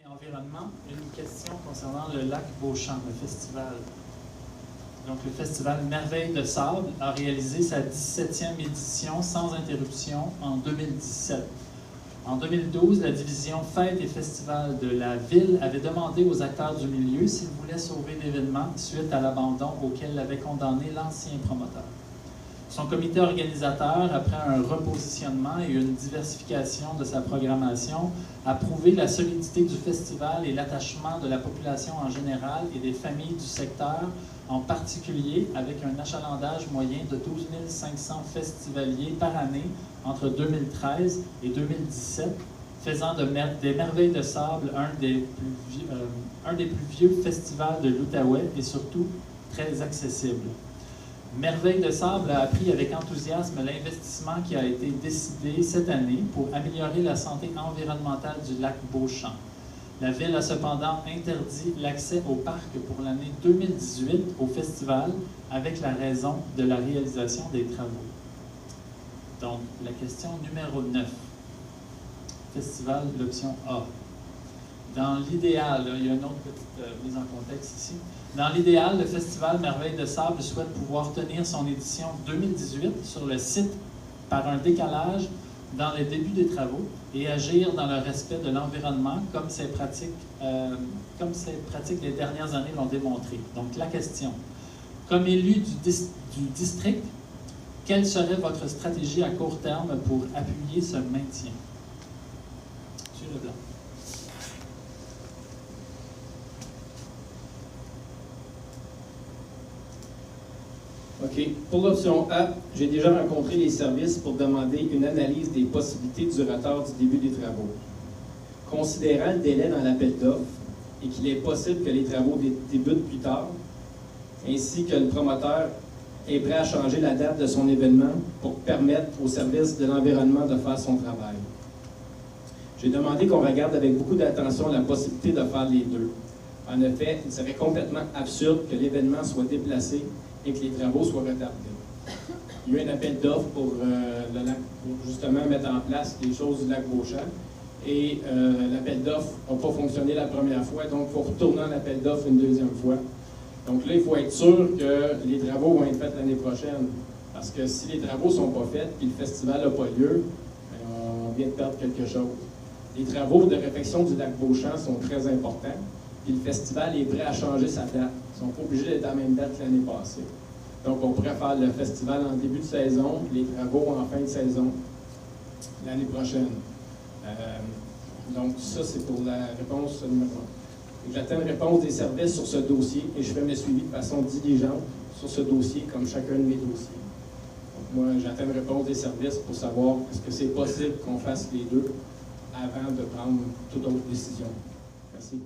Environnement, une question concernant le lac Beauchamp, le festival. Donc, le festival Merveilles de Sable a réalisé sa 17e édition sans interruption en 2017. En 2012, la division Fêtes et Festivals de la ville avait demandé aux acteurs du milieu s'ils voulaient sauver l'événement suite à l'abandon auquel l'avait condamné l'ancien promoteur. Son comité organisateur, après un repositionnement et une diversification de sa programmation, a prouvé la solidité du festival et l'attachement de la population en général et des familles du secteur, en particulier avec un achalandage moyen de 12 500 festivaliers par année entre 2013 et 2017, faisant des Merveilles de Sable un des plus vieux festivals de l'Outaouais et surtout très accessible. Merveilles de Sable a appris avec enthousiasme l'investissement qui a été décidé cette année pour améliorer la santé environnementale du lac Beauchamp. La ville a cependant interdit l'accès au parc pour l'année 2018 au festival avec la raison de la réalisation des travaux. Donc, la question numéro 9. Festival, l'option A. Dans l'idéal, il y a une autre petite mise en contexte ici. Dans l'idéal, le Festival Merveilles de Sable souhaite pouvoir tenir son édition 2018 sur le site par un décalage dans le début des travaux et agir dans le respect de l'environnement comme ces pratiques des dernières années l'ont démontré. Donc la question, comme élu du district, quelle serait votre stratégie à court terme pour appuyer ce maintien? Monsieur Leblanc. OK. Pour l'option A, j'ai déjà rencontré les services pour demander une analyse des possibilités du retard du début des travaux. Considérant le délai dans l'appel d'offres et qu'il est possible que les travaux débutent plus tard, ainsi que le promoteur est prêt à changer la date de son événement pour permettre au service de l'environnement de faire son travail. J'ai demandé qu'on regarde avec beaucoup d'attention la possibilité de faire les deux. En effet, il serait complètement absurde que l'événement soit déplacé et que les travaux soient retardés. Il y a eu un appel d'offres pour justement mettre en place les choses du lac Beauchamp. Et l'appel d'offres n'a pas fonctionné la première fois, donc il faut retourner en appel d'offres une deuxième fois. Donc là, il faut être sûr que les travaux vont être faits l'année prochaine. Parce que si les travaux ne sont pas faits et le festival n'a pas lieu, on vient de perdre quelque chose. Les travaux de réfection du lac Beauchamp sont très importants. Puis le festival est prêt à changer sa date. Ils ne sont pas obligés d'être à la même date que l'année passée. Donc, on pourrait faire le festival en début de saison, les travaux en fin de saison l'année prochaine. Donc, ça, c'est pour la réponse numéro 1. J'attends une réponse des services sur ce dossier et je fais mes suivis de façon diligente sur ce dossier, comme chacun de mes dossiers. Donc, moi, j'attends une réponse des services pour savoir est-ce que c'est possible qu'on fasse les deux avant de prendre toute autre décision. Merci.